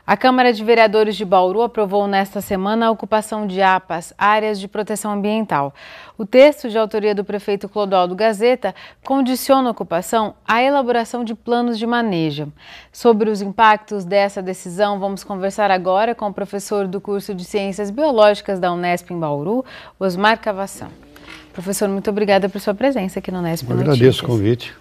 A Câmara de Vereadores de Bauru aprovou nesta semana a ocupação de APAs, áreas de proteção ambiental. O texto, de autoria do prefeito Clodoaldo Gazeta, condiciona a ocupação à elaboração de planos de manejo. Sobre os impactos dessa decisão, vamos conversar agora com o professor do curso de Ciências Biológicas da Unesp em Bauru, Osmar Cavação. Professor, muito obrigada por sua presença aqui no Unesp Notícias. Eu agradeço o convite.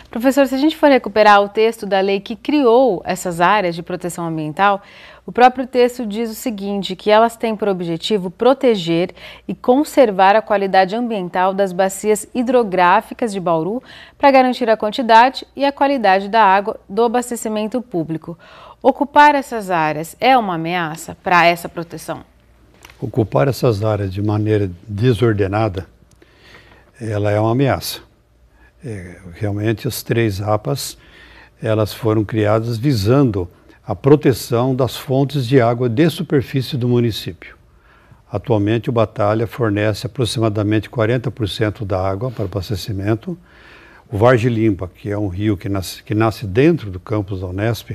Professor, se a gente for recuperar o texto da lei que criou essas áreas de proteção ambiental, o próprio texto diz o seguinte, que elas têm por objetivo proteger e conservar a qualidade ambiental das bacias hidrográficas de Bauru para garantir a quantidade e a qualidade da água do abastecimento público. Ocupar essas áreas é uma ameaça para essa proteção? Ocupar essas áreas de maneira desordenada, ela é uma ameaça. Realmente as 3 APAs, elas foram criadas visando a proteção das fontes de água de superfície do município. Atualmente o Batalha fornece aproximadamente 40% da água para abastecimento. O Vargem Limpa, que é um rio que nasce dentro do campus da Unesp,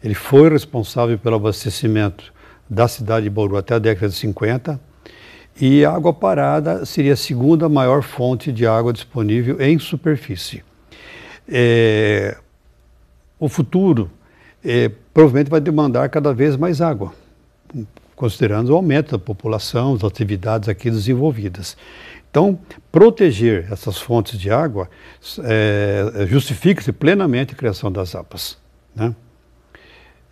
ele foi responsável pelo abastecimento da cidade de Bauru até a década de 50. E a água parada seria a segunda maior fonte de água disponível em superfície. O futuro provavelmente vai demandar cada vez mais água, considerando o aumento da população, das atividades aqui desenvolvidas. Então, proteger essas fontes de água justifica-se plenamente a criação das APAs, né?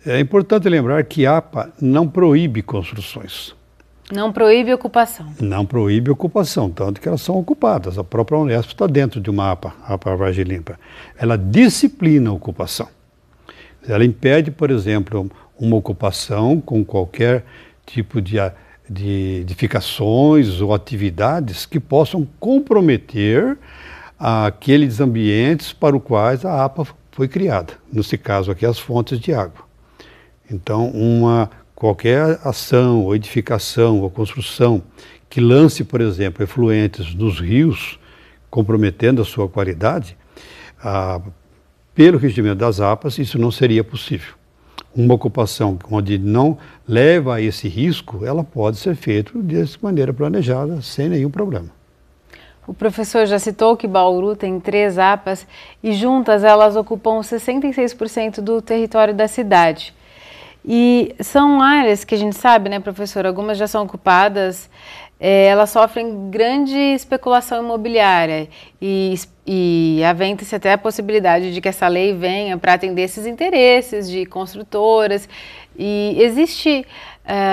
É importante lembrar que a APA não proíbe construções. Não proíbe ocupação. Não proíbe ocupação, tanto que elas são ocupadas. A própria Unesp está dentro de uma APA, a APA Vargem Limpa. Ela disciplina a ocupação. Ela impede, por exemplo, uma ocupação com qualquer tipo de edificações ou atividades que possam comprometer aqueles ambientes para os quais a APA foi criada. Nesse caso aqui, as fontes de água. Então, qualquer ação, ou edificação, ou construção que lance, por exemplo, efluentes nos rios, comprometendo a sua qualidade, pelo regimento das APAs, isso não seria possível. Uma ocupação onde não leva a esse risco, ela pode ser feita de maneira planejada, sem nenhum problema. O professor já citou que Bauru tem 3 APAs e juntas elas ocupam 66% do território da cidade. E são áreas que a gente sabe, né, professor, algumas já são ocupadas, elas sofrem grande especulação imobiliária e aventa-se até a possibilidade de que essa lei venha para atender esses interesses de construtoras. E existe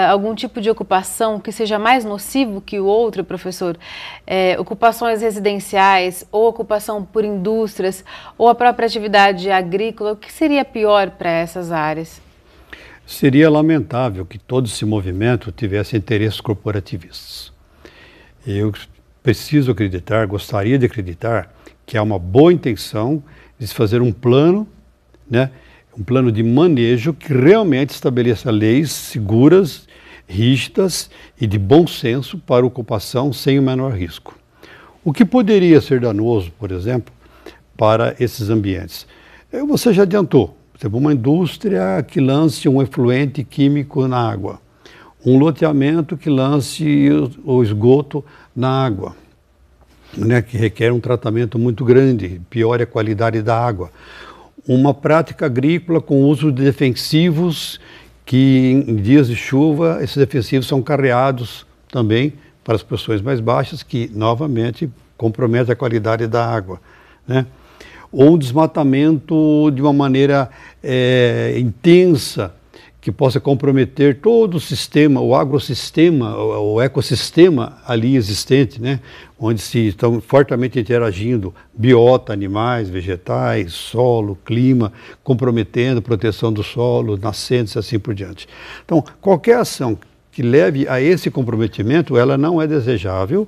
algum tipo de ocupação que seja mais nocivo que o outro, professor? Ocupações residenciais ou ocupação por indústrias ou a própria atividade agrícola, o que seria pior para essas áreas? Seria lamentável que todo esse movimento tivesse interesses corporativistas. Eu preciso acreditar, gostaria de acreditar, que há uma boa intenção de se fazer um plano, né, um plano de manejo que realmente estabeleça leis seguras, rígidas e de bom senso para ocupação sem o menor risco. O que poderia ser danoso, por exemplo, para esses ambientes? Você já adiantou. Por exemplo, uma indústria que lance um efluente químico na água, um loteamento que lance o esgoto na água, né, que requer um tratamento muito grande, piora a qualidade da água. Uma prática agrícola com uso de defensivos, que em dias de chuva, esses defensivos são carreados também para as pressões mais baixas, que novamente comprometem a qualidade da água, né? Ou um desmatamento de uma maneira intensa, que possa comprometer todo o sistema, o agrossistema, o ecossistema ali existente, né? Onde se estão fortemente interagindo biota, animais, vegetais, solo, clima, comprometendo a proteção do solo, nascentes e assim por diante. Então, qualquer ação que leve a esse comprometimento, ela não é desejável.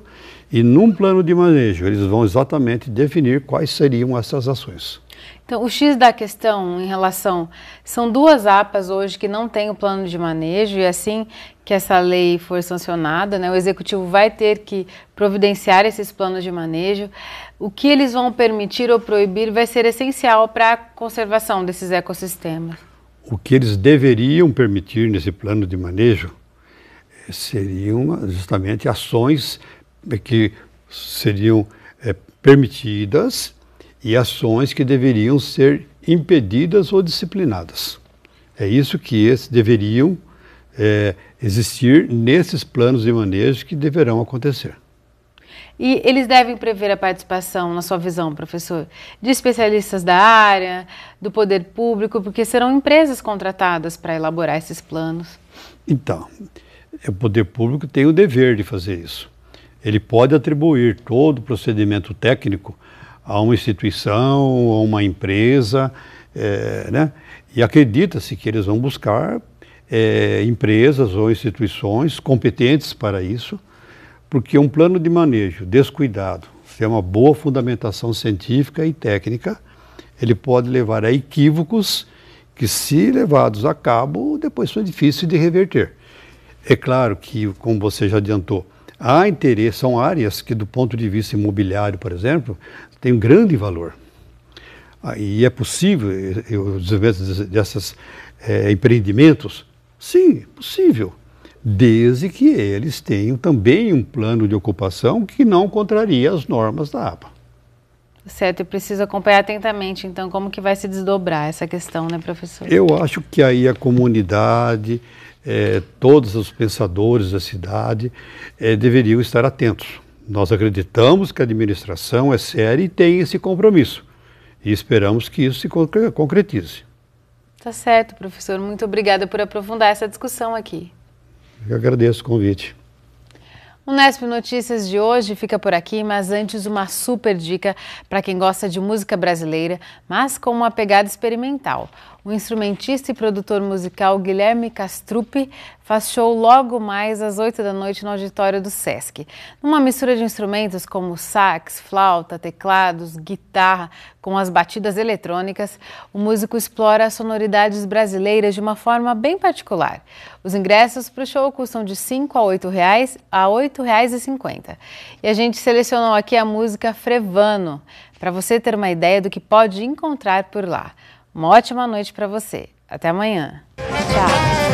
E num plano de manejo, eles vão exatamente definir quais seriam essas ações. Então, o X da questão em relação... São 2 APAs hoje que não têm o plano de manejo e assim que essa lei for sancionada, né, o Executivo vai ter que providenciar esses planos de manejo. O que eles vão permitir ou proibir vai ser essencial para a conservação desses ecossistemas. O que eles deveriam permitir nesse plano de manejo seriam justamente ações que seriam permitidas e ações que deveriam ser impedidas ou disciplinadas. É isso que eles deveriam existir nesses planos de manejo que deverão acontecer. E eles devem prever a participação, na sua visão, professor, de especialistas da área, do poder público, porque serão empresas contratadas para elaborar esses planos. Então, o poder público tem o dever de fazer isso. Ele pode atribuir todo o procedimento técnico a uma instituição, a uma empresa, né? E acredita-se que eles vão buscar empresas ou instituições competentes para isso, porque um plano de manejo descuidado, sem uma boa fundamentação científica e técnica, ele pode levar a equívocos que, se levados a cabo, depois são difíceis de reverter. É claro que, como você já adiantou, há interesse, são áreas que, do ponto de vista imobiliário, por exemplo, têm um grande valor. E é possível o desenvolvimento desses empreendimentos? Sim, possível, desde que eles tenham também um plano de ocupação que não contraria as normas da APA. Certo, e preciso acompanhar atentamente, então, como que vai se desdobrar essa questão, né, professor? Eu acho que aí a comunidade, todos os pensadores da cidade deveriam estar atentos. Nós acreditamos que a administração é séria e tem esse compromisso. E esperamos que isso se concretize. Tá certo, professor. Muito obrigada por aprofundar essa discussão aqui. Eu agradeço o convite. O Unesp Notícias de hoje fica por aqui, mas antes uma super dica para quem gosta de música brasileira, mas com uma pegada experimental. O instrumentista e produtor musical Guilherme Castrucci faz show logo mais às 8 da noite no auditório do Sesc. Numa mistura de instrumentos como sax, flauta, teclados, guitarra, com as batidas eletrônicas, o músico explora as sonoridades brasileiras de uma forma bem particular. Os ingressos para o show custam de R$ 5 a R$ 8,00 a R$ 8,50. E a gente selecionou aqui a música Frevano, para você ter uma ideia do que pode encontrar por lá. Uma ótima noite para você. Até amanhã. Tchau.